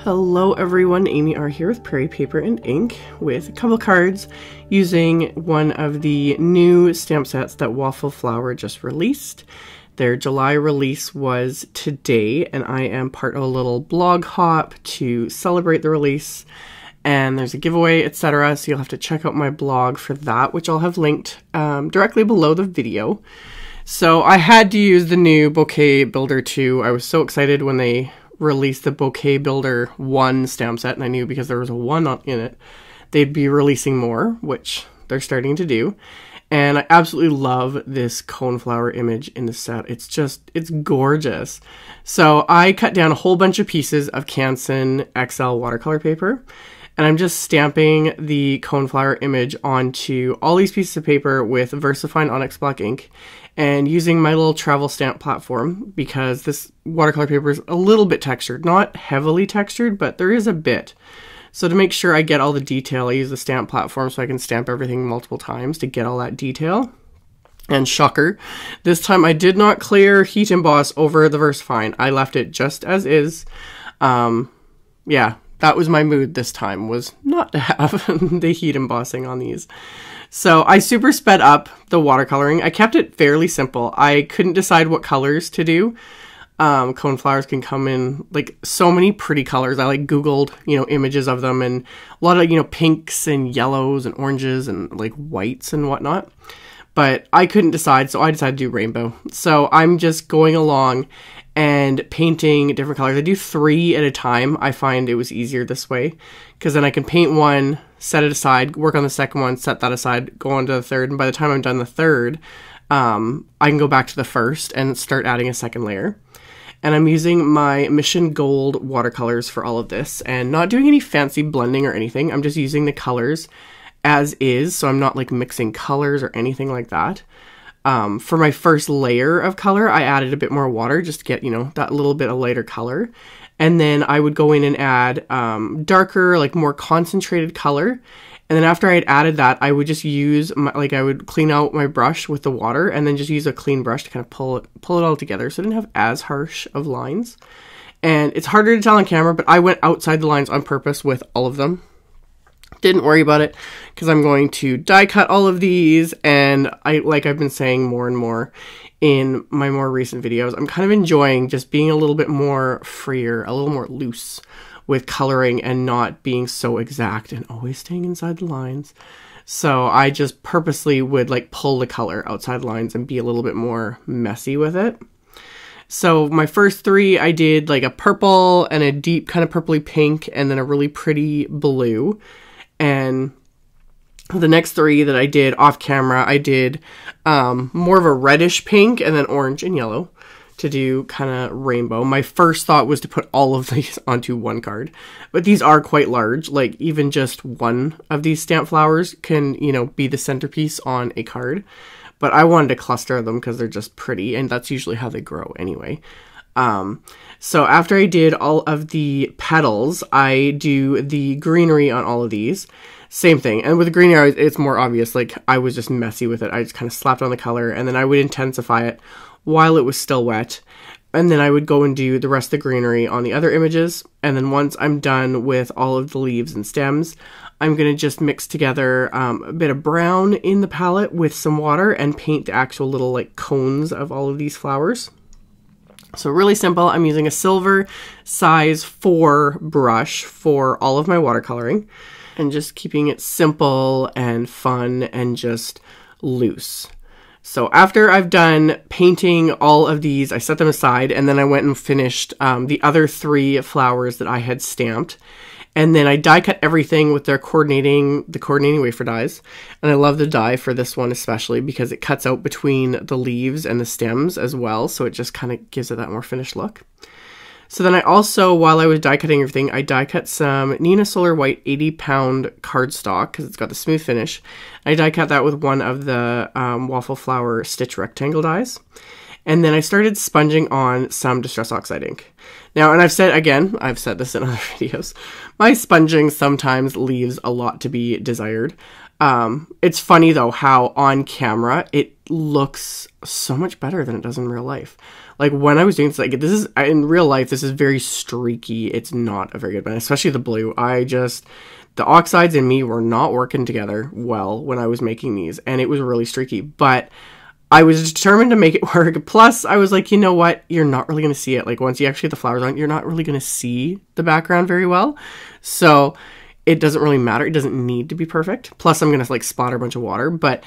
Hello everyone, AmyR here with Prairie Paper and Ink with a couple cards using one of the new stamp sets that Waffle Flower just released. Their July release was today, and I am part of a little blog hop to celebrate the release. And there's a giveaway, etc. So you'll have to check out my blog for that, which I'll have linked directly below the video. So I had to use the new Bouquet Builder 2. I was so excited when they released the Bouquet Builder 1 stamp set, and I knew because there was a 1 in it, they'd be releasing more, which they're starting to do. And I absolutely love this coneflower image in the set. It's gorgeous. So I cut down a whole bunch of pieces of Canson XL watercolor paper, and I'm just stamping the coneflower image onto all these pieces of paper with VersaFine ONYX black ink, and using my little travel stamp platform because this watercolor paper is a little bit textured. Not heavily textured, but there is a bit. So to make sure I get all the detail, I use the stamp platform so I can stamp everything multiple times to get all that detail. And shocker, this time I did not clear heat emboss over the VersaFine. I left it just as is. Yeah, that was my mood this time, was not to have the heat embossing on these. So I super sped up the watercoloring. I kept it fairly simple. I couldn't decide what colors to do. Coneflowers can come in like so many pretty colors. I like Googled, images of them, and a lot of, pinks and yellows and oranges and like whites and whatnot. But I couldn't decide, so I decided to do rainbow. So I'm just going along and painting different colors. I do 3 at a time. I find it was easier this way because then I can paint one, set it aside, work on the second one, set that aside, go on to the third. And by the time I'm done the third, I can go back to the first and start adding a second layer. And I'm using my Mission Gold watercolors for all of this and not doing any fancy blending or anything. I'm just using the colors as is, so I'm not like mixing colors or anything like that. For my first layer of color, I added a bit more water just to get, that little bit of lighter color. And then I would go in and add darker, like more concentrated color. And then after I had added that, I would just use, I would clean out my brush with the water and then just use a clean brush to kind of pull it all together so I didn't have as harsh of lines. And it's harder to tell on camera, but I went outside the lines on purpose with all of them. Didn't worry about it because I'm going to die cut all of these, and like I've been saying more and more in my more recent videos, I'm kind of enjoying just being a little bit more freer, a little more loose with coloring and not being so exact and always staying inside the lines. So I just purposely would pull the color outside lines and be a little bit more messy with it. So my first 3, I did like a purple and a deep kind of purpley pink and then a really pretty blue. And the next 3 that I did off camera, I did more of a reddish pink and then orange and yellow to do kind of rainbow. My first thought was to put all of these onto one card, but these are quite large. Like even just one of these stamp flowers can, be the centerpiece on a card. But I wanted to cluster them because they're just pretty, and that's usually how they grow anyway. So after I did all of the petals, I do the greenery on all of these. Same thing. And with the greenery, it's more obvious. Like I was just messy with it. I just kind of slapped on the color and then I would intensify it while it was still wet. And then I would go and do the rest of the greenery on the other images. And then once I'm done with all of the leaves and stems, I'm going to just mix together a bit of brown in the palette with some water and paint the actual little cones of all of these flowers. So really simple. I'm using a silver size 4 brush for all of my watercoloring and just keeping it simple and fun and just loose. So after I've done painting all of these, I set them aside and then I went and finished the other 3 flowers that I had stamped. And then I die cut everything with the coordinating wafer dies. And I love the die for this one especially because it cuts out between the leaves and the stems as well. So it just kind of gives it that more finished look. So then I also, while I was die cutting everything, I die cut some Neenah Solar White 80-pound cardstock because it's got the smooth finish. I die cut that with one of the Waffle Flower Stitch Rectangle dies. And then I started sponging on some Distress Oxide ink. Now, and I've said this in other videos, my sponging sometimes leaves a lot to be desired. It's funny though how on camera it looks so much better than it does in real life. Like when I was doing this, like this is in real life, this is very streaky. It's not a very good blend, especially the blue. The oxides in me were not working together well when I was making these, and it was really streaky, but I was determined to make it work. Plus I was like, you know what? You're not really going to see it. Like once you actually get the flowers on, you're not really going to see the background very well. So it doesn't really matter. It doesn't need to be perfect. Plus I'm going to like splatter a bunch of water, but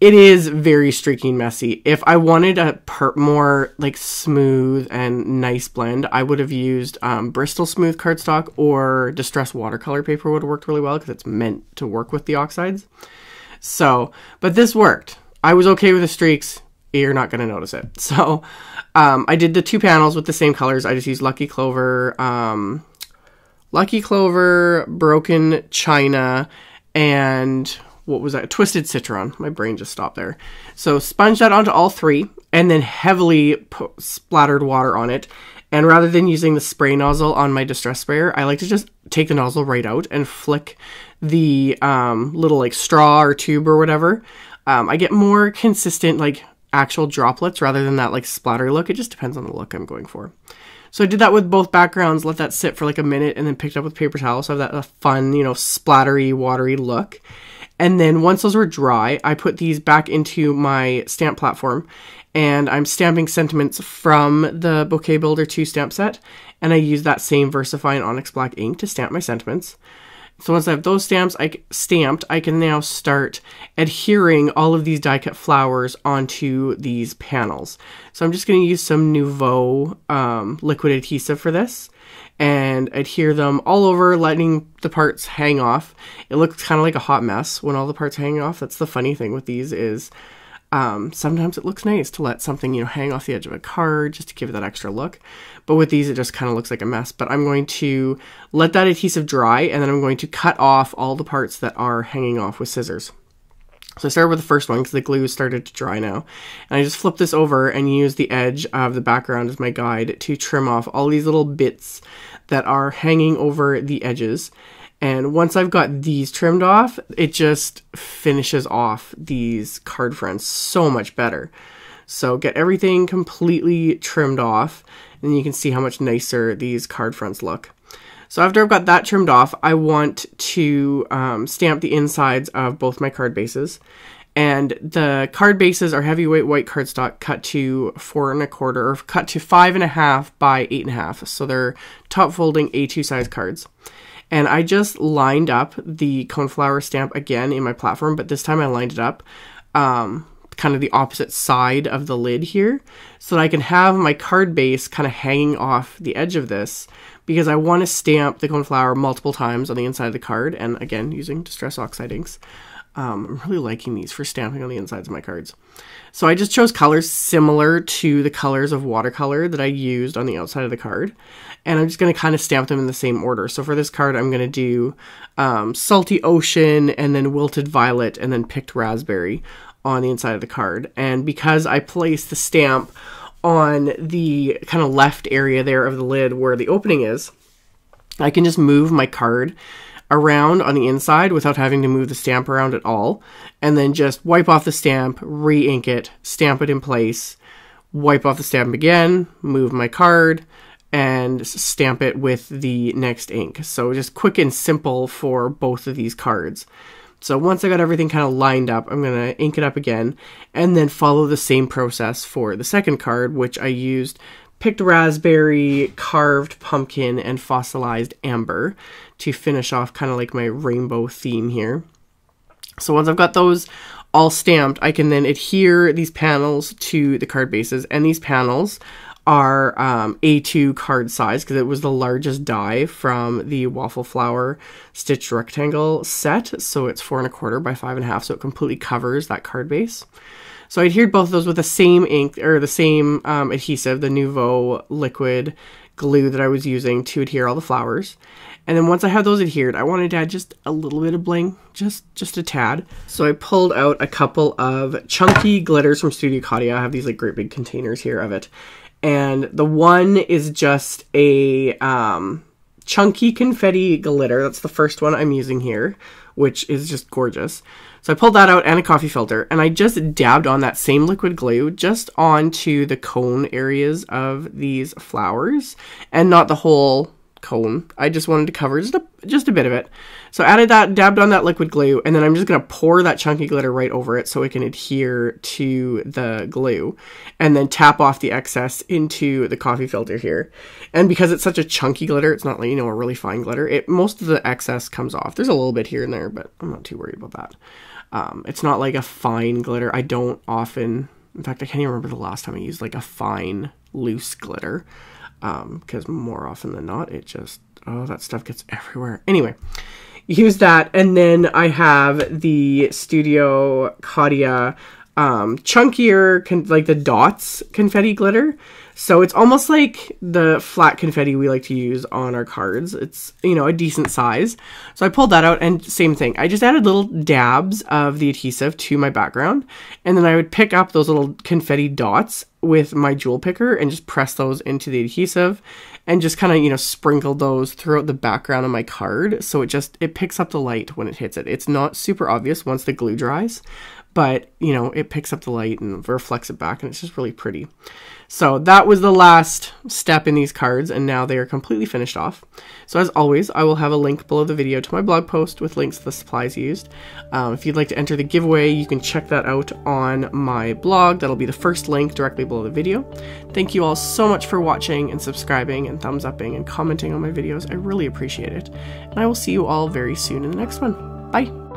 it is very streaky and messy. If I wanted a more like smooth and nice blend, I would have used Bristol Smooth cardstock, or distressed watercolor paper would have worked really well because it's meant to work with the oxides. So, but this worked. I was okay with the streaks. You're not going to notice it. So I did the 2 panels with the same colors. I just used Lucky Clover, Broken China, and what was that? Twisted Citron. My brain just stopped there. So sponge that onto all 3 and then heavily splattered water on it. And rather than using the spray nozzle on my distress sprayer, I like to just take the nozzle right out and flick the little like straw or tube or whatever. I get more consistent like actual droplets rather than that like splattery look. It just depends on the look I'm going for. So I did that with both backgrounds, let that sit for like a minute, and then picked up with paper towel. So I have that fun, you know, splattery, watery look. And then once those were dry, I put these back into my stamp platform, and I'm stamping sentiments from the Bouquet Builder 2 stamp set. And I use that same VersaFine ONYX black ink to stamp my sentiments. So once I have those stamps stamped, I can now start adhering all of these die cut flowers onto these panels. So I'm just going to use some Nouveau liquid adhesive for this and adhere them all over, letting the parts hang off. It looks kind of like a hot mess when all the parts hang off. That's the funny thing with these is sometimes it looks nice to let something, you know, hang off the edge of a card just to give it that extra look. But with these, it just kind of looks like a mess. But I'm going to let that adhesive dry, and then I'm going to cut off all the parts that are hanging off with scissors. So I started with the first one because the glue started to dry now. And I just flip this over and use the edge of the background as my guide to trim off all these little bits that are hanging over the edges. And once I've got these trimmed off, it just finishes off these card fronts so much better. So get everything completely trimmed off, and you can see how much nicer these card fronts look. So after I've got that trimmed off, I want to stamp the insides of both my card bases. And the card bases are heavyweight white cardstock cut to 4 1/4 or cut to 5.5 by 8.5. So they're top folding A2 size cards. And I just lined up the coneflower stamp again in my platform, but this time I lined it up kind of the opposite side of the lid here so that I can have my card base kind of hanging off the edge of this, because I want to stamp the coneflower multiple times on the inside of the card, and again using Distress Oxide inks. I'm really liking these for stamping on the insides of my cards. So I just chose colors similar to the colors of watercolor that I used on the outside of the card. And I'm just going to kind of stamp them in the same order. So for this card, I'm going to do Salty Ocean, and then Wilted Violet, and then Picked Raspberry on the inside of the card. And because I placed the stamp on the kind of left area there of the lid where the opening is, I can just move my card around on the inside without having to move the stamp around at all, and then just wipe off the stamp, re-ink it, stamp it in place, wipe off the stamp again, move my card, and stamp it with the next ink. So just quick and simple for both of these cards. So once I got everything kind of lined up, I'm going to ink it up again, and then follow the same process for the second card, which I used Picked Raspberry, Carved Pumpkin, and Fossilized Amber to finish off kind of like my rainbow theme here. So once I've got those all stamped, I can then adhere these panels to the card bases, and these panels are A2 card size because it was the largest die from the Waffle Flower Stitched Rectangle set. So it's 4 1/4 by 5.5, so it completely covers that card base. So I adhered both of those with the same ink, or the same adhesive, the Nouveau liquid glue that I was using to adhere all the flowers. And then once I had those adhered, I wanted to add just a little bit of bling, just a tad. So I pulled out a couple of chunky glitters from Studio Katia. I have these like great big containers here of it. And the one is just a chunky confetti glitter. That's the first one I'm using here. which is just gorgeous. So I pulled that out and a coffee filter, and I just dabbed on that same liquid glue just onto the cone areas of these flowers, and not the whole cone. I just wanted to cover just a bit of it. So I added that, dabbed on that liquid glue, and then I'm just going to pour that chunky glitter right over it so it can adhere to the glue, and then tap off the excess into the coffee filter here. And because it's such a chunky glitter, it's not like, you know, a really fine glitter, most of the excess comes off. There's a little bit here and there, but I'm not too worried about that. It's not like a fine glitter. I don't often, in fact, I can't even remember the last time I used like a fine loose glitter, because more often than not, it just, oh, that stuff gets everywhere. Anyway, use that. And then I have the Studio Katia chunkier, like the dots confetti glitter. So it's almost like the flat confetti we like to use on our cards. It's, you know, a decent size. So I pulled that out, and same thing. I just added little dabs of the adhesive to my background, and then I would pick up those little confetti dots with my jewel picker and just press those into the adhesive, and just kind of, you know, sprinkle those throughout the background of my card. So it picks up the light when it hits it. It's not super obvious once the glue dries, but, you know, it picks up the light and reflects it back, and it's just really pretty. So that was the last step in these cards, and now they are completely finished off. So as always, I will have a link below the video to my blog post with links to the supplies used. If you'd like to enter the giveaway, you can check that out on my blog. That'll be the first link directly below the video. Thank you all so much for watching and subscribing and thumbs upping and commenting on my videos. I really appreciate it. And I will see you all very soon in the next one. Bye!